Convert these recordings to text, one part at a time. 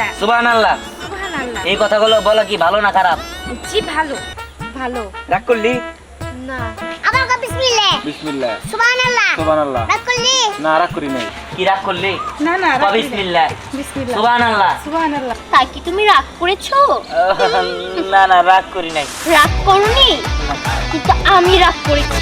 বিসমিল্লাহ। সুবহানাল্লাহ। সুবহানাল্লাহ। এই কথাগুলো বলা কি ভালো না খারাপ? জি ভালো। ভালো। রাগ করলি? না। আবার কও বিসমিল্লাহ। বিসমিল্লাহ। সুবহানাল্লাহ। সুবহানাল্লাহ। রাগ করলি? না রাগ করি নাই। কি রাগ করলি? না না কও বিসমিল্লাহ। বিসমিল্লাহ। সুবহানাল্লাহ। সুবহানাল্লাহ। তাই কি তুমি রাগ করেছো? না না রাগ করি নাই। রাগ করনি? কিন্তু আমি রাগ করেছি।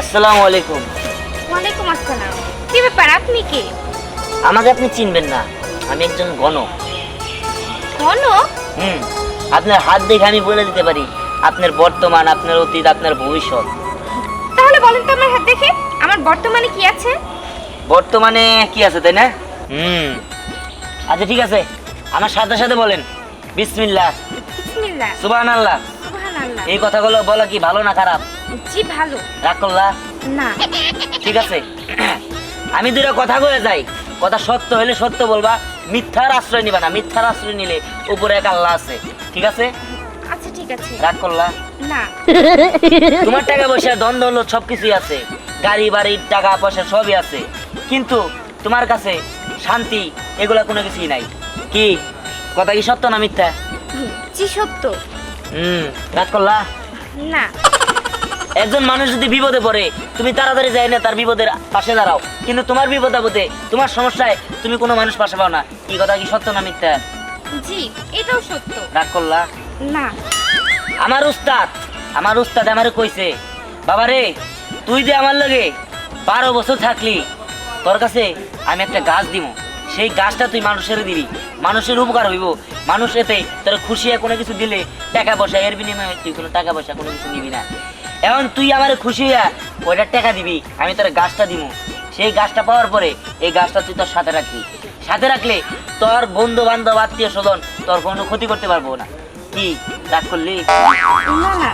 আসসালামু আলাইকুম। ওয়ালাইকুম আসসালাম। কি ব্যাপার, আপনি কে? আমাকে আপনি চিনবেন না, আমি একজন গণক। গণক? আপনার হাত দেখে আমি বলে দিতে পারি আপনার বর্তমান, আপনার অতীত, আপনার ভবিষ্যৎ। তাহলে বলেন তো আমার হাত দেখে আমার বর্তমানে কি আছে? বর্তমানে কি আছে তাই না? আচ্ছা ঠিক আছে, আমার সাথে সাথে বলেন বিসমিল্লাহ। বিসমিল্লাহ। সুবহানাল্লাহ। সুবহানাল্লাহ। এই কথাগুলো বলা কি ভালো না খারাপ? জি ভালো। রাগ করলা? না। ঠিক আছে, আমি দুটো কথা কয়ে যাই, কথা সত্য হলে সত্য বলবা, মিথ্যার আশ্রয় নিবা না। মিথ্যার আশ্রয় নিলে উপরে এক আল্লাহ আছে, ঠিক আছে? আচ্ছা ঠিক আছে। রাগ করলা? না। তোমার টাকা পয়সা, ধন দৌলত সবকিছুই আছে, গাড়ি বাড়ি টাকা পয়সা সবই আছে, কিন্তু তোমার কাছে শান্তি এগুলা কোনো কিছুই নাই। কি কথা কি সত্য না মিথ্যা? জি সত্য। রাগ করলা? না। একজন মানুষ যদি বিপদে পড়ে, তুমি তাড়াতাড়ি যাই না তার বিপদের পাশে দাঁড়াও, কিন্তু তোমার বিপদ আপদে, তোমার সমস্যায় তুমি কোনো মানুষ পাশে পাও না। কি কথা কি সত্য না মিথ্যা? জি এটাও সত্য। রাগ করলা? না। আমার উস্তাদ আমারে কইছে, বাবা রে তুই যে আমার লগে 12 বছর থাকলি, তোর কাছে আমি একটা গাছ দিব, সেই গাছটা তুই মানুষের দিবি, মানুষের উপকার হইব, মানুষ এতে তোর খুশি হয়ে কোনো কিছু দিলে টাকা পয়সা, এর বিনিময়ে তুই কোনো টাকা পয়সা কোনো কিছু নিবি না। এখন তুই আমার খুশি হইয়া ওইটা টাকা দিবি, আমি তোর গাছটা দিব, সেই গাছটা পাওয়ার পরে এই গাছটা তুই তোর সাথে রাখবি, সাথে রাখলে তোর বন্ধু বান্ধব আত্মীয় স্বজন তোর কোনো ক্ষতি করতে পারবো না। কি রাগ করলি? না না।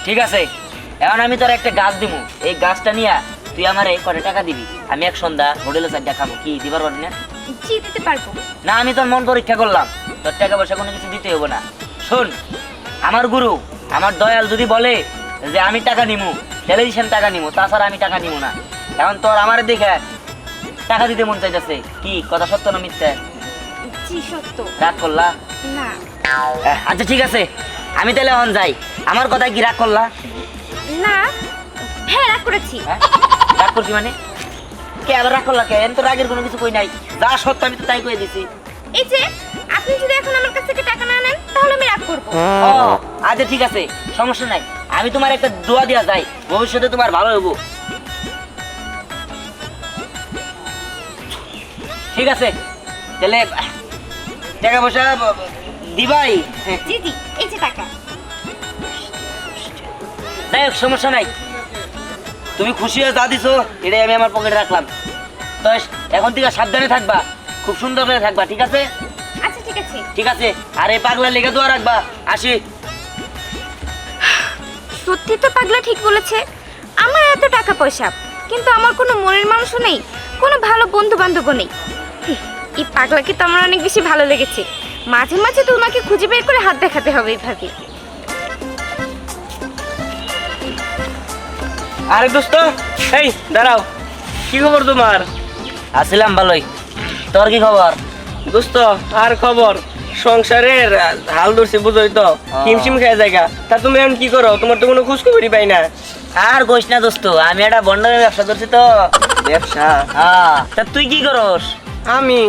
ঠিক আছে, এখন আমি তোর একটা গাছ দিব, এই গাছটা নিয়ে তুই আমারে কত টাকা দিবি, আমি এক সন্ধ্যা হোটেলে চার দেখাবো। কি দিবার পারবি না? জি দিতে পারবো। না আমি তোর মন পরীক্ষা করলাম, তোর টাকা পয়সা কোনো কিছু দিতে হবো না। শোন, আমার গুরু আমার দয়াল যদি বলে যে আমি টাকা নিমু, টেলিভিশন টাকা নিমু, তাছাড়া আমি টাকা নিমু না। এখন তোর আমার দেখে টাকা দিতে মন চাইতেছে, কি কথা সত্য না মিথ্যা? জি সত্য। রাগ করলা? না। আচ্ছা ঠিক আছে, আমি তাহলে এখন যাই। আমার কথা কি রাগ করলা? না। হ্যাঁ রাগ করেছি। হ্যাঁ? রাগ করছি মানে? কে আবার রাগ করলা? কে তো রাগের কোনো কিছু কই নাই, যা সত্য আমি তো তাই কয়ে দিছি। এই যে আপনি যদি এখন আমার কাছ থেকে টাকা না নেন তাহলে আমি রাগ করবো। ও আচ্ছা ঠিক আছে, সমস্যা নাই, আমি তোমার একটা দোয়া দেওয়া যাই, ভবিষ্যতে তোমার ভালো হইব। ঠিক আছে তাহলে টাকা পয়সা দিবাই? জি জি এই যে টাকা। যাই হোক সমস্যা নাই, তুমি খুশি হয়ে যা দিছো এটাই আমি আমার পকেটে রাখলাম। তো এখন থেকে সাবধানে থাকবা, খুব সুন্দর করে থাকবা, ঠিক আছে? আচ্ছা ঠিক আছে। ঠিক আছে, আর এই পাগলা লেগে দোয়া রাখবা। আসি। সত্যি তো পাগলা ঠিক বলেছে, আমার এত টাকা পয়সা কিন্তু আমার কোনো মনের মানুষও নেই, কোনো ভালো বন্ধু বান্ধবও নেই। এই পাগলাকে তো আমার অনেক বেশি ভালো লেগেছে, মাঝে মাঝে তো ওনাকে খুঁজে বের করে হাত দেখাতে হবে এইভাবে। আরে দোস্ত, এই দাঁড়াও, কি খবর তোমার? আসছিলাম ভালোই, তোর কি খবর? দোস্ত আর খবর, সংসারের হাল ধরছে বুঝোই তো, হিমশিম খেয়ে জায়গা। তা তুমি এখন কি করো? তোমার তো কোনো খোঁজ খবরই পাই না। আর কইস না দোস্ত, আমি একটা বন্ডারের ব্যবসা করছি তো। ব্যবসা? হ্যাঁ, তা তুই কি করস? আমি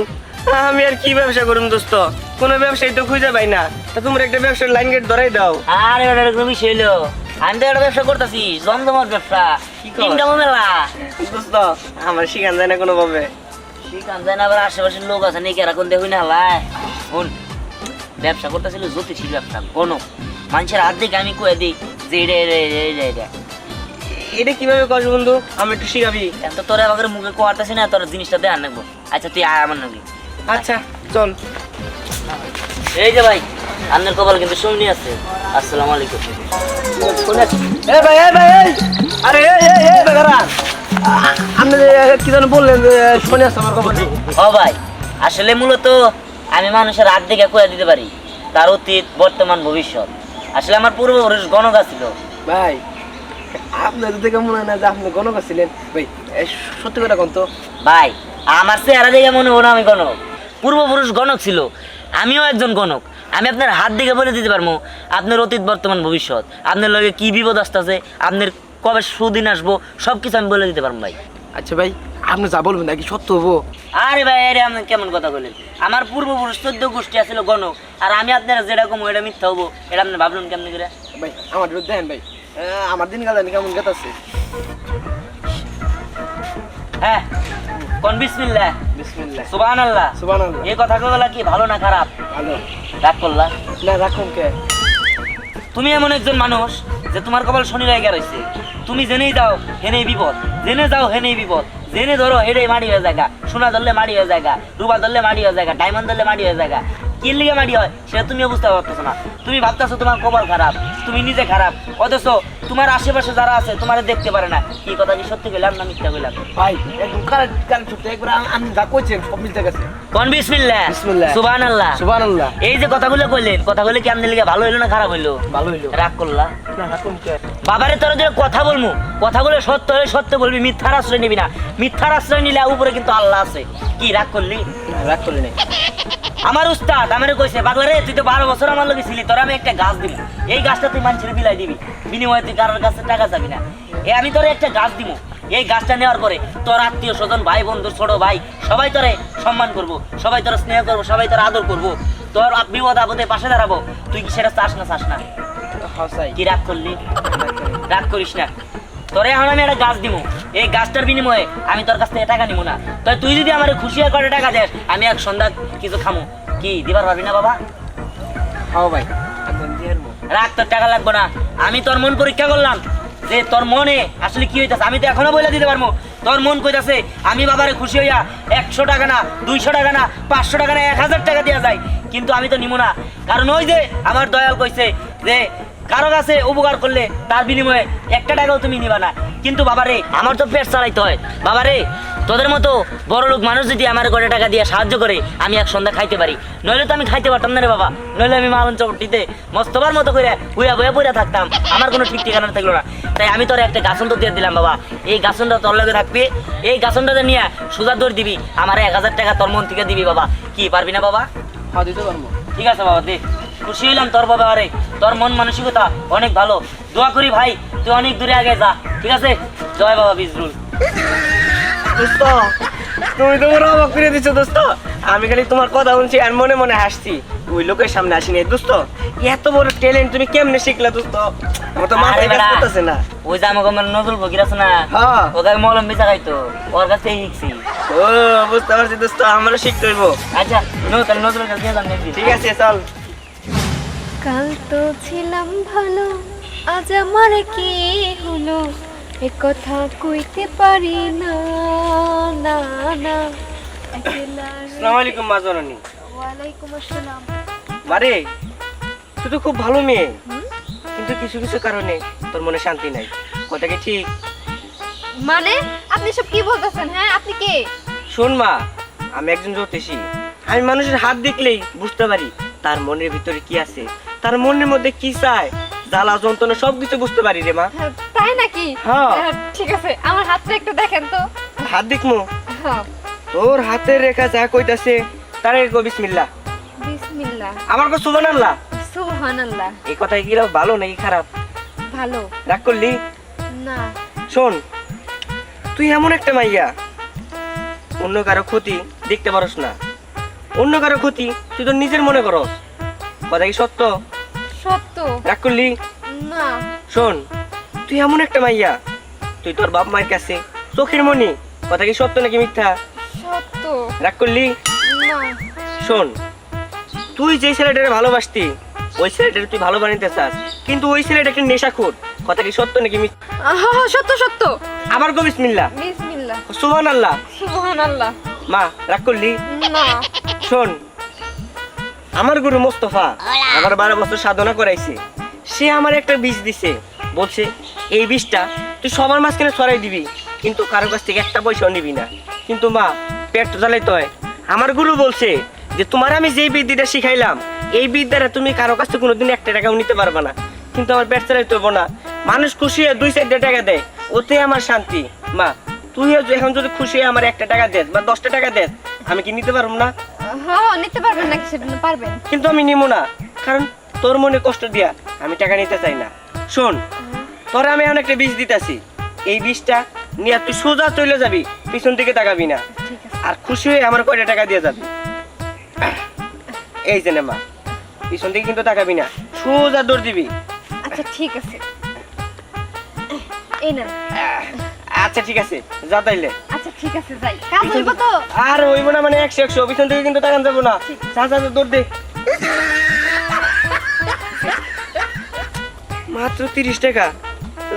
আমি আর কি ব্যবসা করুম দোস্ত, কোনো ব্যবসায়ী তো খুঁজে পাই না। তা তোমার একটা ব্যবসার লাইন গেট ধরাই দাও। আর এটা কোনো বিষয় হইলো, আমি তো একটা ব্যবসা করতেছি, জমজমার ব্যবসা, কি কর? ইনকাম মেলা। দোস্ত আমার শিখান যায় না কোনো ভাবে। শিখান যায় না, আবার আশেপাশের লোক আছে নাকি, এরকম দেখুই না হালায়। শোন, ব্যবসা করতেছিল জ্যোতিষীর ব্যবসা, কোনো মানুষের হাত দেখে আমি কয়ে দিই যে এটা এটা এটা এটা। এটা কিভাবে করছো বন্ধু, আমি একটু শিখাবি? এত তোর আমাকে মুখে কোয়ারতেছি না, তোর জিনিসটা দেখান রাখবো। আচ্ছা তুই আয় আমার নাকি। আচ্ছা চল। এই যে ভাই, আপনার কপাল কিন্তু শুননি আছে। আসসালামু আলাইকুম। এ ভাই, এ ভাই, এই আরে এই এই এই দাঁড়া, আপনি কি যেন বললেন শুনে আসছে আমার খবর নেই। ও ভাই, আসলে মূলত আমি মানুষের হাত দিকে কয়ে দিতে পারি তার অতীত, বর্তমান, ভবিষ্যৎ। আসলে আমার পূর্বপুরুষ গণক ছিল। ভাই আপনার দেখে মনে হয় না যে আপনি গণক ছিলেন। ভাই সত্যি কথা কোন তো? ভাই আমার চেহারা দেখে মনে হলো আমি গণক। পূর্বপুরুষ গণক ছিল, আমিও একজন গণক। আমি আপনার হাত দিকে বলে দিতে পারবো আপনার অতীত, বর্তমান, ভবিষ্যৎ, আপনার লগে কি বিপদ আসতেছে, আপনার কবে সুদিন আসবো, সব কিছু আমি বলে দিতে পারবো ভাই। আচ্ছা ভাই আপনি যা বলবেন নাকি সত্য হবো? আরে ভাই, আরে আপনি কেমন কথা বলেন? আমার পূর্বপুরুষ 14 গোষ্ঠী আছিল গণক, আর আমি আপনারা যেটা কম এটা মিথ্যা হবো, এটা আপনি ভাবলেন কেমনি করে? ভাই আমার দেখেন ভাই, আমার দিন গেল কেমন গেতাছে। হ্যাঁ, কোন বিসমিল্লাহ, বিসমিল্লাহ, সুবহানাল্লাহ। সুবহানাল্লাহ। এই কথাগুলো কি ভালো না খারাপ? ভালো। রাগ করলা? না রাখুন কে? তুমি এমন একজন মানুষ যে তোমার কপাল শনি জায়গা রয়েছে। তুমি জেনেই দাও হেনেই বিপদ, জেনে যাও হেনেই বিপদ, জেনে ধরো হেনেই মাড়ি হয়ে জায়গা, সোনা ধরলে মাড়ি হয়ে জায়গা, রূপা ধরলে মাড়ি হয়ে জায়গা, ডায়মন্ড ধরলে মাড়ি হয়ে জায়গা। কি লিগে মাড়ি হয় সেটা তুমিও বুঝতে পারতেছো না। তুমি ভাবতেছো তোমার কপাল খারাপ, তুমি নিজে খারাপ, অথচ তোমার আশেপাশে যারা আছে তোমার দেখতে পারে না। কি কথা কি সত্যি কইলাম না মিথ্যা কইলাম? ভাই একদম কারেক্ট কারেক্ট সত্যি, একবার আমি যা কইছেন সব মিলতে গেছে। কোন বিসমিল্লাহ, বিসমিল্লাহ, সুবহানাল্লাহ, সুবহানাল্লাহ। এই যে কথাগুলো কইলেন, কথাগুলো কি আপনার লিগে ভালো হইলো না খারাপ হইলো? ভালো হইলো। রাগ করলা? না রাখুন কে? বাবারে তোর যে কথা বলবো, কথাগুলো সত্য হলে সত্য বলবি, মিথ্যার আশ্রয় নিবি না। মিথ্যার আশ্রয় নিলে উপরে কিন্তু আল্লাহ আছে। কি রাগ করলি? না রাগ করলে নাই। আমার উস্তাদ আমারে কইছে, পাগলা রে তুই তো 12 বছর আমার লগে ছিলি, তোর আমি একটা গাছ দিব, এই গাছটা তুই মানুষের বিলাই দিবি, বিনিময়ে তুই কারোর কাছে টাকা চাবি না। আমি তোরে একটা গাছ দিব, এই গাছটা নেওয়ার পরে তোর আত্মীয় স্বজন, ভাই বন্ধু, ছোট ভাই সবাই তোরে সম্মান করবো, সবাই তোর স্নেহ করবো, সবাই তোর আদর করবো, তোর বিপদ আপদে পাশে দাঁড়াবো। তুই কি সেটা চাস না? চাস না? হাসাই কি রাগ করলি? রাগ করিস না। তোরে এখন আমি একটা গাছ দিব, এই গাছটার বিনিময়ে আমি তোর কাছ থেকে টাকা নিব না। তাই তুই যদি আমার খুশি হয়ে করে টাকা দেস, আমি এক সন্ধ্যা কিছু খামো। কি দিবার পারবি না বাবা? খাও ভাই একদম দিয়ে আনবো। রাগ, তোর টাকা লাগবে না। আমি তোর মন পরীক্ষা করলাম যে তোর মনে আসলে কি হইতাছে। আমি তো এখনো বলে দিতে পারবো তোর মন কইতাছে আমি বাবারে খুশি হইয়া 100 টাকা না, 200 টাকা না, 500 টাকা না, 1000 টাকা দেওয়া যায়, কিন্তু আমি তো নিব না। কারণ ওই যে আমার দয়াল কইছে যে কারো কাছে উপকার করলে তার বিনিময়ে 1 টাকাও তুমি নিবা না। কিন্তু বাবারে আমার তো পেট চালাইতে হয়। বাবারে তোদের মতো বড় লোক মানুষ যদি আমার ঘরে টাকা দিয়ে সাহায্য করে, আমি এক সন্ধ্যা খাইতে পারি, নইলে তো আমি খাইতে পারতাম না রে বাবা। নইলে আমি মালন চপটিতে মস্তবার মতো করে হুইয়া বইয়া পড়ে থাকতাম, আমার কোনো ঠিক ঠিকানা থাকলো না। তাই আমি তোর একটা গাছন তো দিয়ে দিলাম বাবা, এই গাছনটা তোর লগে থাকবি, এই গাছনটাতে নিয়ে সোজা দৌড় দিবি, আমার 1000 টাকা তোর মন থেকে দিবি বাবা। কি পারবি না বাবা? হ্যাঁ দিতে পারবো। ঠিক আছে বাবা, দে। খুশি হইলাম তোর বাবা, আরে তোর মন মানসিকতা অনেক ভালো। দোয়া করি ভাই তুই অনেক দূরে আগে যা, ঠিক আছে? জয় বাবা বিজরুল। দোস্ত তুমি তো বড় অবাক করে দিচ্ছ দোস্ত। আমি খালি তোমার কথা শুনছি আর মনে মনে হাসছি, ওই লোকের সামনে আসিনি। দোস্ত এত বড় ট্যালেন্ট তুমি কেমনে শিখলা দোস্ত? আমার তো মাথায় কাজ করতেছে না। ওই যে আমাকে আমার নজরুল ফকির আছে না, হ্যাঁ ওকে আমি মলম বেচা খাইতো, ওর কাছে শিখছি। ও বুঝতে পারছি দোস্ত, আমারও শিখতে হইব। আচ্ছা তাহলে নজরুল কাছে দিয়ে যান একদিন। ঠিক আছে চল। কাল তো ছিলাম ভালো, আজ আমার কি হলো, এ কথা কইতে পারি না না না। আসসালামু আলাইকুম মা জননী। ওয়ালাইকুম আসসালাম। মারে তুই তো খুব ভালো মেয়ে, কিন্তু কিছু কিছু কারণে তোর মনে শান্তি নাই। কথা কি ঠিক? মানে আপনি সব কি বলতেছেন? হ্যাঁ আপনি কে? শোন মা, আমি একজন জ্যোতিষী। আমি মানুষের হাত দেখলেই বুঝতে পারি তার মনের ভিতরে কি আছে, তার মনের মধ্যে কি চায়, জ্বালা যন্ত্রণা সবকিছু বুঝতে পারি রে মা। তাই নাকি? হ্যাঁ। ঠিক আছে, আমার হাতটা একটু দেখেন তো। হাত দেখমু? হ্যাঁ। তোর হাতের রেখা যা কইতাছে তার কো বিসমিল্লাহ। বিসমিল্লাহ। আমার কো সুবহানাল্লাহ। সুবহানাল্লাহ। এই কথা কি ভালো নাকি খারাপ? ভালো। রাগ করলি? না। শোন, তুই এমন একটা মাইয়া, অন্য কারো ক্ষতি দেখতে পারস না, অন্য কারো ক্ষতি তুই তো নিজের মনে করস। কথা কি সত্য? সত্য। রাগ করলি? না। শোন, তুই এমন একটা মাইয়া, তুই তোর বাপ মায়ের কাছে চোখের মনি। কথা কি সত্য নাকি মিথ্যা? সত্য। রাগ করলি? না। শোন, তুই যে ছেলেটাকে ভালোবাসতি ওই ছেলেটাকে তুই ভালো বানাইতে চাস, কিন্তু ওই ছেলেটা একটা নেশাখোর। কথা কি সত্য নাকি মিথ্যা? হ্যাঁ সত্য সত্য। আবার গো বিসমিল্লাহ। বিসমিল্লাহ। সুবহানাল্লাহ। সুবহানাল্লাহ। মা রাগ করলি? না। শোন, আমার গুরু মোস্তফা আমার 12 বছর সাধনা করাইছে, সে আমার একটা বীজ দিছে, বলছে এই বীজটা তুই সবার মাঝখানে ছড়াই দিবি, কিন্তু কারো কাছ থেকে একটা পয়সাও নিবি না। কিন্তু মা, পেট তো জ্বালাইতে হয়। আমার গুরু বলছে যে তোমার আমি যেই বিদ্যাটা শিখাইলাম এই বিদ্যাটা তুমি কারো কাছ থেকে কোনোদিন একটা টাকাও নিতে পারবে না। কিন্তু আমার পেট চালাইতে হবো না। মানুষ খুশি হয়ে 2-4 টাকা দেয়, ওতে আমার শান্তি। মা, তুইও এখন যদি খুশি হয়ে আমার 1 টাকা দেস বা 10 টাকা দেস, আমি কি নিতে পারবো না? হ্যাঁ, নিতে পারবেন না, কিসের জন্য পারবেন। কিন্তু আমি নিবো না, কারণ তোর মনে কষ্ট দিয়া আমি টাকা নিতে চাই না। শোন, তোর আমি এখন একটা বীজ দিতেছি, এই বীজটা নিয়ে তুই সোজা চলে যাবি, পিছন থেকে তাকাবি না। আর খুশি হয়ে আমার কয়টা টাকা দিয়ে যাবি। এই যে নে মা, পিছন থেকে কিন্তু তাকাবি না, সোজা দৌড় দিবি। আচ্ছা ঠিক আছে, এই না। আচ্ছা ঠিক আছে, যা তাইলে। আচ্ছা ঠিক আছে, যাই। কাজ হইব তো? আর হইব না, মানে 100 পিছন থেকে কিন্তু তাকান যাবো না। যা যা যা, দৌড় দে। মাত্র 30 টাকা,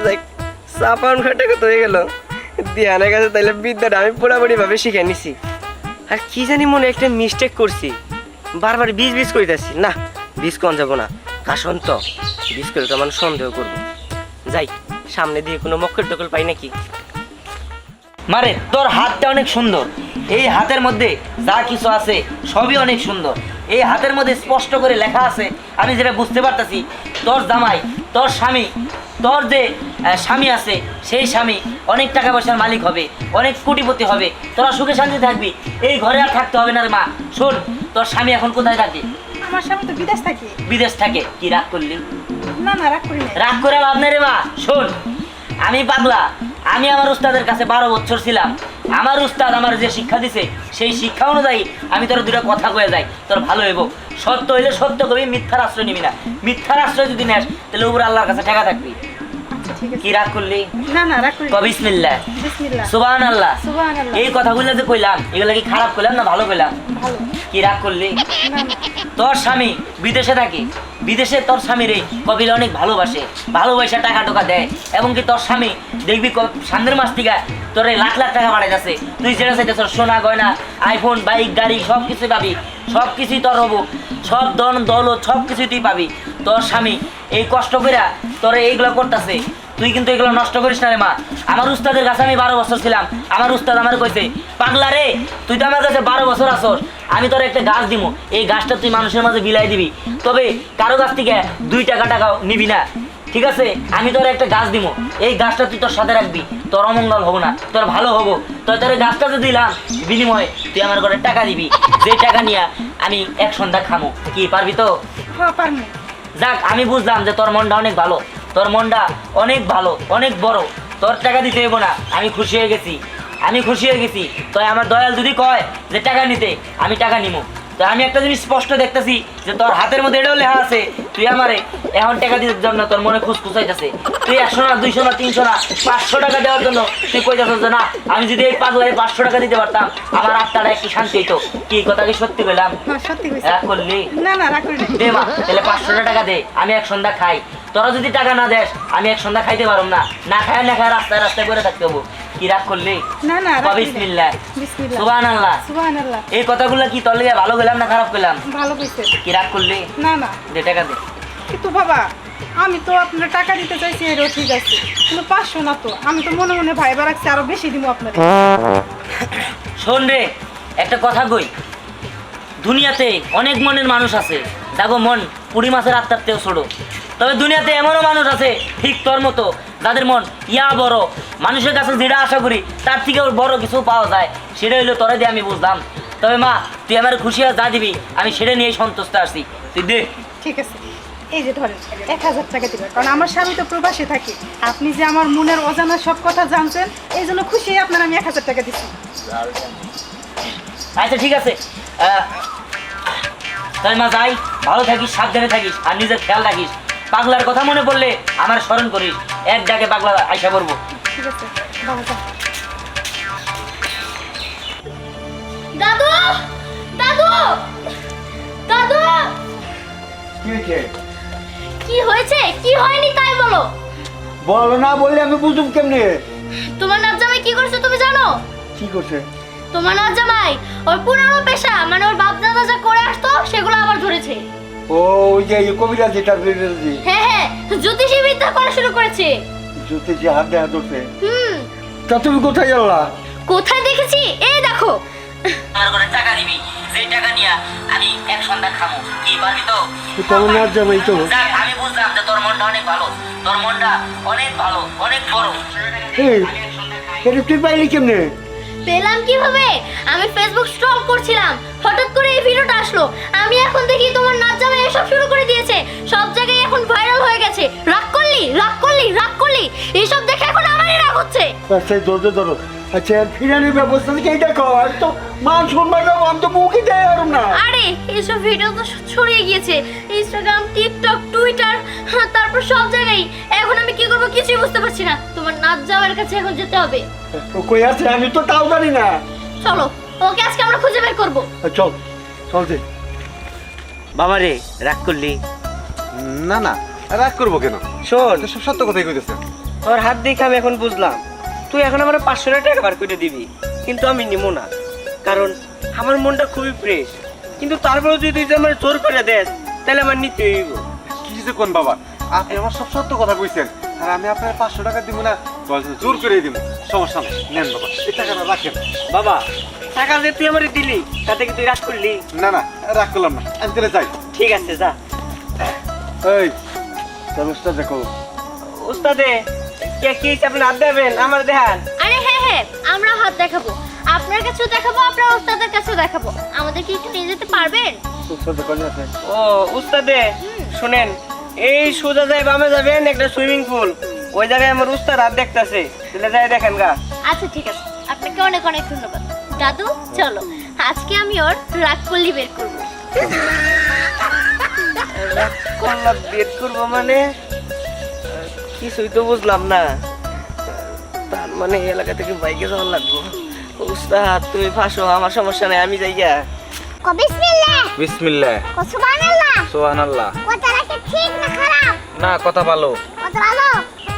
যাই 56 টাকা তো হয়ে গেল। দিয়ানের কাছে তাইলে বিদ্যাটা আমি পুরাপুরি ভাবে শিখে নিছি। আর কি জানি মনে একটা মিস্টেক করছি, বারবার বীজ করিতেছি। না, বীজ কম যাবো না, কাশন তো বীজ করে তো মানুষ সন্দেহ করবো। যাই, সামনে দিয়ে কোনো মক্কেল টকল পাই নাকি। মারে তোর হাতটা অনেক সুন্দর, এই হাতের মধ্যে যা কিছু আছে সবই অনেক সুন্দর। এই হাতের মধ্যে স্পষ্ট করে লেখা আছে, আমি যেটা বুঝতে পারতাছি, তোর জামাই, তোর স্বামী, তোর যে স্বামী আছে সেই স্বামী অনেক টাকা পয়সার মালিক হবে, অনেক কোটিপতি হবে, তোরা সুখে শান্তি থাকবি, এই ঘরে আর থাকতে হবে না রে মা। শোন, তোর স্বামী এখন কোথায় থাকে? আমার স্বামী তো বিদেশ থাকে। বিদেশ থাকে। কি রাগ করলি? না না, রাগ করি না। রাগ করে লাভ নেই রে মা। শোন, আমি পাগলা, আমি আমার উস্তাদের কাছে 12 বছর ছিলাম। আমার উস্তাদ আমার যে শিক্ষা দিছে সেই শিক্ষা অনুযায়ী আমি তোর দুটো কথা কয়ে যাই, তোর ভালো হইব। সত্য হইলে সত্য কবি, মিথ্যার আশ্রয় নিবি না। মিথ্যার আশ্রয় যদি নেস তাহলে উপর আল্লাহর কাছে টাকা থাকবি। ঠিক আছে। কি রাগ করলি? না না, রাগ করি ক না। বিসমিল্লাহ, বিসমিল্লাহ। সুবহানাল্লাহ। সুবহানাল্লাহ। এই কথাগুলো যে কইলাম, এগুলা কি খারাপ কইলাম না ভালো কইলাম? ভালো। কি রাগ করলি? না না। তোর স্বামী বিদেশে থাকে, বিদেশে তোর স্বামীরে কবির অনেক ভালোবাসে, ভালোবাসা টাকা টোকা দেয়, এবং কি তোর স্বামী দেখবি সামনের মাস থেকে তোর লাখ লাখ টাকা বাড়াই যাচ্ছে। তুই যেটা চাইতেছ সোনা গয়না, আইফোন, বাইক, গাড়ি সব কিছুই পাবি, সব কিছুই তোর হবো, সব ধন দৌলত সব কিছুই তুই পাবি। তোর স্বামী এই কষ্ট করে তোরে এইগুলো করতেছে, তুই কিন্তু এগুলো নষ্ট করিস না রে মা। আমার উস্তাদের কাছে আমি 12 বছর ছিলাম। আমার উস্তাদ আমার কইছে, পাগলা রে, তুই তো আমার কাছে 12 বছর আসস, আমি তোর একটা গাছ দিব, এই গাছটা তুই মানুষের মাঝে বিলাই দিবি, তবে কারো কাছ থেকে 2 টাকা নিবি না, ঠিক আছে? আমি তোর একটা গাছ দিব, এই গাছটা তুই তোর সাথে রাখবি, তোর অমঙ্গল হবো না, তোর ভালো হবো। তোর গাছটা যে দিলাম, বিনিময়ে তুই আমার ঘরে টাকা দিবি, যে টাকা নিয়ে আমি এক সন্ধ্যা খামো। কি পারবি তো? হ্যাঁ, পারবো। যাক, আমি বুঝলাম যে তোর মনটা অনেক ভালো, তোর মনটা অনেক ভালো, অনেক বড়। তোর টাকা দিতে হইব না, আমি খুশি হয়ে গেছি, আমি খুশি হয়ে গেছি। তো আমার দয়াল যদি কয় যে টাকা নিতে, আমি টাকা নিবো। তো আমি একটা জিনিস স্পষ্ট দেখতেছি যে তোর হাতের মধ্যে এটাও লেখা আছে, তুই আমারে এখন টাকা দিতে জন্য তোর মনে খুশখুশাইতেছে। তুই 100 না 200 না 300 না 500 টাকা দেওয়ার জন্য তুই কইতাছিস যে না, আমি যদি এই পাগলারে 500 টাকা দিতে পারতাম আমার আত্মাটা একটু শান্তি হইতো। কি কথা কি সত্যি বললাম? হ্যাঁ, সত্যি কইছি। রাগ করলি? না না, রাগ করি না। দে মা, তাহলে 500 টাকা দে, আমি এক সন্ধ্যা খাই। তোরা যদি টাকা না দেস, আমি এক সন্ধ্যা খাইতে পারব না, না খায় রাস্তায় রাস্তায় করে থাকতে হবো। কি রাগ করলি? না না, রাগ করি না। বিসমিল্লাহ, বিসমিল্লাহ। সুবহানাল্লাহ। সুবহানাল্লাহ। এই কথাগুলো কি তোর লিগে ভালো কইলাম না খারাপ কইলাম? ভালো কইছে। কি রাগ করলি? না না, দে টাকা দে। কিন্তু বাবা, আমি তো আপনার টাকা দিতে চাইছি, এটাও ঠিক আছে, কিন্তু 500 না তো। আমি তো মনে মনে ভাইবা রাখছি আরো বেশি দিব আপনার। শোন রে, একটা কথা কই, দুনিয়াতে অনেক মনের মানুষ আছে, দেখো মন পুরি মাছের আত্মার তেও ছোড়ো। তবে দুনিয়াতে এমনও মানুষ আছে ঠিক তোর মতো, যাদের মন ইয়া বড়, মানুষের কাছে যেটা আশা করি তার থেকেও বড় কিছু পাওয়া যায়, সেটা হইলো তোরে দিয়ে আমি বুঝলাম। তবে মা, তুই আমার খুশি আর যা দিবি আমি সেটা নিয়েই সন্তুষ্ট আসছি, তুই দে। ঠিক আছে, এই যে ধরেন 1000 টাকা দিবেন, কারণ আমার স্বামী তো প্রবাসে থাকে। আপনি যে আমার মনের অজানা সব কথা জানছেন, এই জন্য খুশি হয়ে আপনার আমি 1000 টাকা দিচ্ছি। আচ্ছা ঠিক আছে, তাই মা যাই, ভালো থাকিস, সাবধানে থাকিস, আর নিজের খেয়াল রাখিস। পাগলার কথা মনে পড়লে আমার স্মরণ করিস, এক ডাকে পাগলা আইসা করবো। ঠিক আছে বাবা, যান। দাদু, দাদু, দাদু, কি হয়েছে? কি হয়নি তাই বলো। বলো না বললে আমি বুঝুম কেমনে? তোমার নাচ জামাই কি করছে তুমি জানো? কি করছে? তোমার নাচ জামাই ওর পুরানো পেশা, মানে ওর বাপ দাদা যা করে আসতো সেগুলো আবার ধরেছে। ও ওই যে কবিরা যেটা বেরিয়েছে, হ্যাঁ হ্যাঁ, জ্যোতিষী বিদ্যা করা শুরু করেছে। জ্যোতিষী হাত দেখা ধরছে। তা তুমি কোথায় গেলা? কোথায় দেখেছি? এই দেখো। আমার করে টাকা দিবি, সেই টাকা নিয়ে আমি এক সন্ধ্যা খামো, কি পারবি তো? তোমার নাচ জামাই তো। যাক, আমি বুঝলাম যে তোর মনটা অনেক ভালো, তোর মনটা অনেক ভালো, অনেক বড়। এই, এটা তুই পাইলি কেমনে? পেলাম কিভাবে? আমি ফেসবুক স্ক্রল করছিলাম, হঠাৎ করে এই ভিডিওটা আসলো। আমি এখন দেখি তোমার নাচ জামাই এসব শুরু করে দিয়েছে, সব জায়গায় এখন ভাইরাল হয়ে গেছে। রাগ করলি, রাগ করলি, রাগ করলি, এইসব দেখে এখন আমারই রাগ হচ্ছে। আচ্ছা ধরো। আচ্ছা ফিরানোর ব্যবস্থা কি এইটা কর তো? মান সম্মান আমি তো মুখে দেয় আর না। আরে এইসব ভিডিও তো ছড়িয়ে গিয়েছে ইনস্টাগ্রাম, টিকটক, টুইটার, তারপর সব জায়গায়। এখন আমি কি করবো কিছুই বুঝতে পারছি না। তোমার নাচ জামাইয়ের কাছে এখন যেতে হবে। ও কই আছে আমি তো তাও জানি না। চলো, ওকে আজকে আমরা খুঁজে বের করবো। চল দে। বাবা রে, রাগ করলি? না না, রাগ করবো কেন? শোন, সব সত্য কথাই কইতেছে। তোর হাত দেখে আমি এখন বুঝলাম তুই এখন আমার 500 টাকা বার করে দিবি, কিন্তু আমি নিব না, কারণ আমার মনটা খুবই ফ্রেশ। কিন্তু তারপরে যদি তুই আমার জোর করে দেস তাহলে আমার নিতে হইব। কি যে কোন বাবা, আপনি আমার সব সত্য কথা কইছেন, আর আমি আপনার 500 টাকা দিব না, বলছেন জোর করে দিব। সমস্যা নেই, নেন বাবা, এই টাকাটা রাখেন। বাবা, টাকা যে তুই আমার দিলি তাতে কি তুই রাগ করলি? না না, রাগ করলাম না, আমি তাহলে যাই। ঠিক আছে, যা। এই ব্যবস্থা দেখো। উস্তাদে কে কি আপনি হাত দেবেন আমার দেখান? আরে হ্যাঁ, আমরা হাত দেখাবো, আপনার কাছেও দেখাবো, আপনার ওস্তাদের কাছেও দেখাবো। আমাদের কি একটু নিয়ে যেতে পারবেন? ও উস্তাদে শুনেন, এই সোজা যায় বামে যাবেন, একটা সুইমিং পুল, ওই জায়গায় আমার উস্তাদ হাত দেখতেছে, তাহলে যাই দেখেন গা। আচ্ছা ঠিক আছে, আপনাকে অনেক অনেক ধন্যবাদ। দাদু চলো, আজকে আমি ওর রাগ করলি বের করবো। কল্লা বের করবো মানে কিছুই তো বুঝলাম না। তার মানে এই এলাকা থেকে বাইকে যাওয়ার লাগবো। উস্তাদ তুমি ফাঁসো, আমার সমস্যা নেই, আমি যাই গা। বিসমিল্লাহ, বিসমিল্লাহ, সুবহানাল্লাহ। সুবহানাল্লাহ। কথাটা কি ঠিক না খারাপ? না, কথা ভালো। কথা ভালো।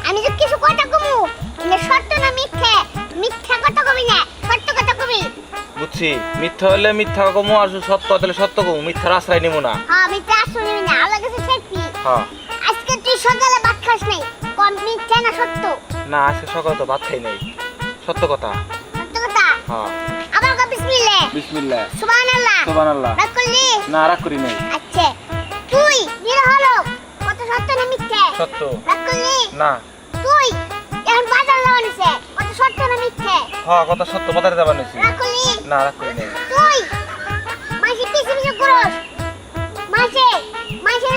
আমি যে কিছু কথা কমু, এটা সত্য না মিথ্যে? মিথ্যা কথা কবি না, সত্য কথা কবি। বুঝছি, মিথ্যা হলে মিথ্যা কমু, আর সত্য হলে সত্য কমু, মিথ্যার আশ্রয় নিব না। হ্যাঁ, মিথ্যা আসলে না, আল্লাহ কাছে শেখি। হ্যাঁ। আজকে তুই সকালে ভাত খাস নাই, কোন মিথ্যা না সত্য? না, আজকে সকালে তো ভাত খাই নাই, সত্য কথা। সত্য কথা। হ্যাঁ। আবার কও বিসমিল্লাহ, বিসমিল্লাহ, সুবহানাল্লাহ। সুবহানাল্লাহ। রাগ করলি? না, রাগ করি নাই। আচ্ছা, তুই নির হলো কত সত্য না মিথ্যে? সত্য। রাগ করলি? না। তুই এখন বাজার যাওয়া নিছে, কত সত্য না মিথ্যে? হ্যাঁ, কথা সত্য, বাজারে যাবার নিছি। রাগ করলি? না, রাগ করি নাই। তুই মাসে পিছে করস, মাসে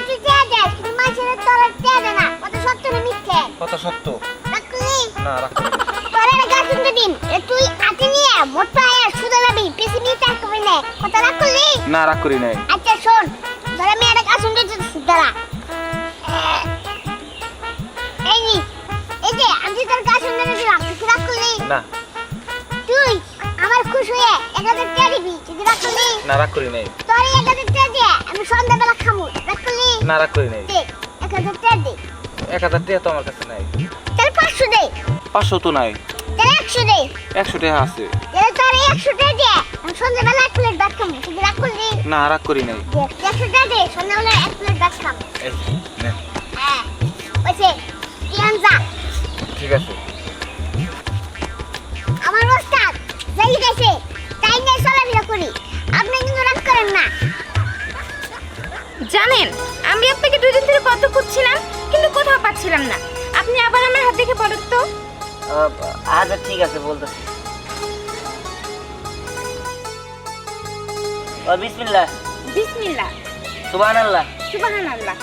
তুই চেয়ে দেস, কিন্তু মাসের তোর চেয়ে দে না, কত সত্য না মিথ্যে? কথা সত্য। রাগ করলি? না, রাগ করি নাই। তোর একটা গাছ উঠে দিন, তুই হাতে নিয়ে মোটা আয়া সুদা লাবি, পিছে নিয়ে চাক করবি না, কত রাগ করলি? না, রাগ করি নাই। আচ্ছা শোন, ধর আমি একটা গাছ উঠে দিচ্ছি, দাঁড়া। এই নি, এই যে আমি তোর গাছ উঠে দিলাম, তুই রাগ করলি? না। তুই আমার খুশ হয়ে 1000 টাকা দিবি, তুই রাগ করলি? না, রাগ করি নাই। তোর 1000 টাকা দিয়ে আমি সন্ধ্যাবেলা খাবো, রাগ করলি? না, রাগ করি নাই। দে 1000 টাকা দে। 1000 টাকা তো আমার কাছে নাই। তাহলে 500 দে। 500 তো নাই। তাহলে 100 দে। 100 টাকা আছে। তাহলে তোর 100 টাকা দিয়ে আমি সন্ধ্যাবেলা 1 প্লেট ভাত খাবো, তুই রাগ করলি? না, রাগ করি নাই। দে 100 টাকা দে, সন্ধ্যাবেলা 1 প্লেট ভাত খাবো। এই, নেন। হ্যাঁ, ওইসে ইয়ান যা। ঠিক আছে। আমার ওস্তাদ যাই গেছে, তাই নিয়ে চলাফেরা করি, আপনি কিন্তু রাগ করেন না। জানেন, আমি আপনাকে 2 দিন ধরে কত খুঁজছিলাম, কিন্তু কোথাও পাচ্ছিলাম না। আপনি আবার আমার হাত দেখে বলেন তো। আচ্ছা ঠিক আছে, বলতেছি। বিসমিল্লাহ, বিসমিল্লাহ, সুবহানাল্লাহ। সুবহানাল্লাহ।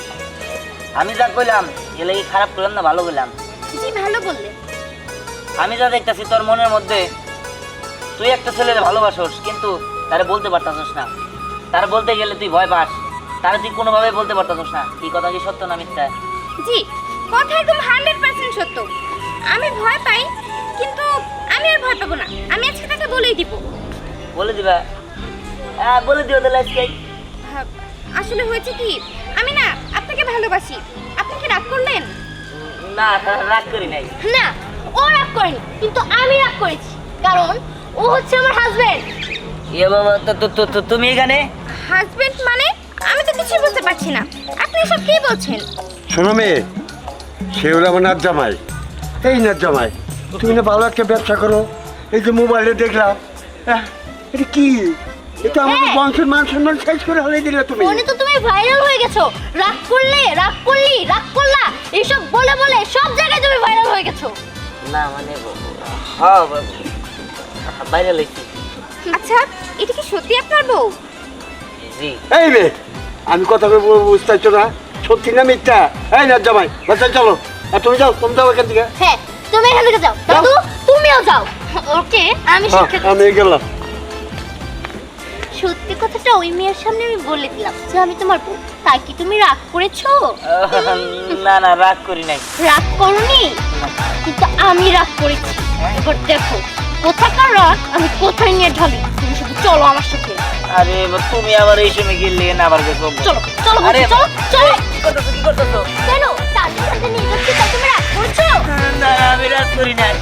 আমি যা কইলাম এলে কি খারাপ করলাম না ভালো কইলাম? জি ভালো বললেন। আমি যা দেখতেছি তোর মনের মধ্যে তুই একটা ছেলের ভালোবাসোস, কিন্তু তারে বলতে পারতাছস না। তার বলতে গেলে তুই ভয় পাস, তারে তুই কোনোভাবে বলতে পারতাছস না। কি কথা কি সত্য না মিথ্যা? জি, কথা একদম 100% সত্য। আমি ভয় পাই, কিন্তু আমি আর ভয় পাবো না। আমি আজকে তাকে বলেই দিব। বলে দিবা? হ্যাঁ, বলে দিও তাহলে আজকে। আসলে হয়েছে কি, আমি না আপনাকে ভালোবাসি। আপনি কি রাগ করলেন? না, রাগ করি নাই। না, ও রাগ করেনি, কিন্তু আমি রাগ করেছি, কারণ ও হচ্ছে আমার হাজবেন্ড। ইয়ে বাবা, তুমি এখানে? হাজবেন্ড মানে? আমি তো কিছুই বুঝতে পারছি না, আপনি এসব কি বলছেন? শোনো মেয়ে, সে হলো আমার নাচ জামাই। এই নাচ জামাই, তুমি না ভালো একটা ব্যবসা করো, এই যে মোবাইলে দেখলাম, এটা কি? এটা আমাদের হ্যাঁ। বংশের মান সম্মান শেষ করে হলে দিলে তুমি। ফোনে তো তুমি ভাইরাল হয়ে গেছো। রাগ করলে, রাগ করলি, রাগ করলা, এইসব বলে বলে সব জায়গায় তুমি ভাইরাল হয়ে গেছো। না মানে হ্যাঁ বাইরে লেছি। আচ্ছা এটা কি সত্যি আপনার বউ? জি। এই রে, আমি কথা বলবো বুঝতে পারছো না, সত্যি না মিথ্যা? এই না জামাই, বাচ্চা চলো, আর তুমি যাও, তুমি যাও এখান থেকে। হ্যাঁ, তুমি এখান থেকে যাও। দাদু, তুমিও যাও। ওকে, আমি হ্যাঁ, শিক্ষা আমি গেলাম। সত্যি কথাটা ওই মেয়ের সামনে আমি বলে দিলাম যে আমি তোমার বউ। তাই কি তুমি রাগ করেছো? না না রাগ করি নাই। রাগ করনি, কিন্তু আমি রাগ করেছি। এবার দেখো কোথাকার রাগ আমি কোথায় নিয়ে ঢালি। তুমি শুধু চলো আমার সাথে। আরে তুমি আবার এই সময় গেলে না আবার গেছো। চলো চলো আরে চলো চলো। কি করতেছো কি করতেছো? কেন তাদের সাথে নিয়ে যাচ্ছি তাই তুমি রাগ করছো? না আমি রাগ করি নাই।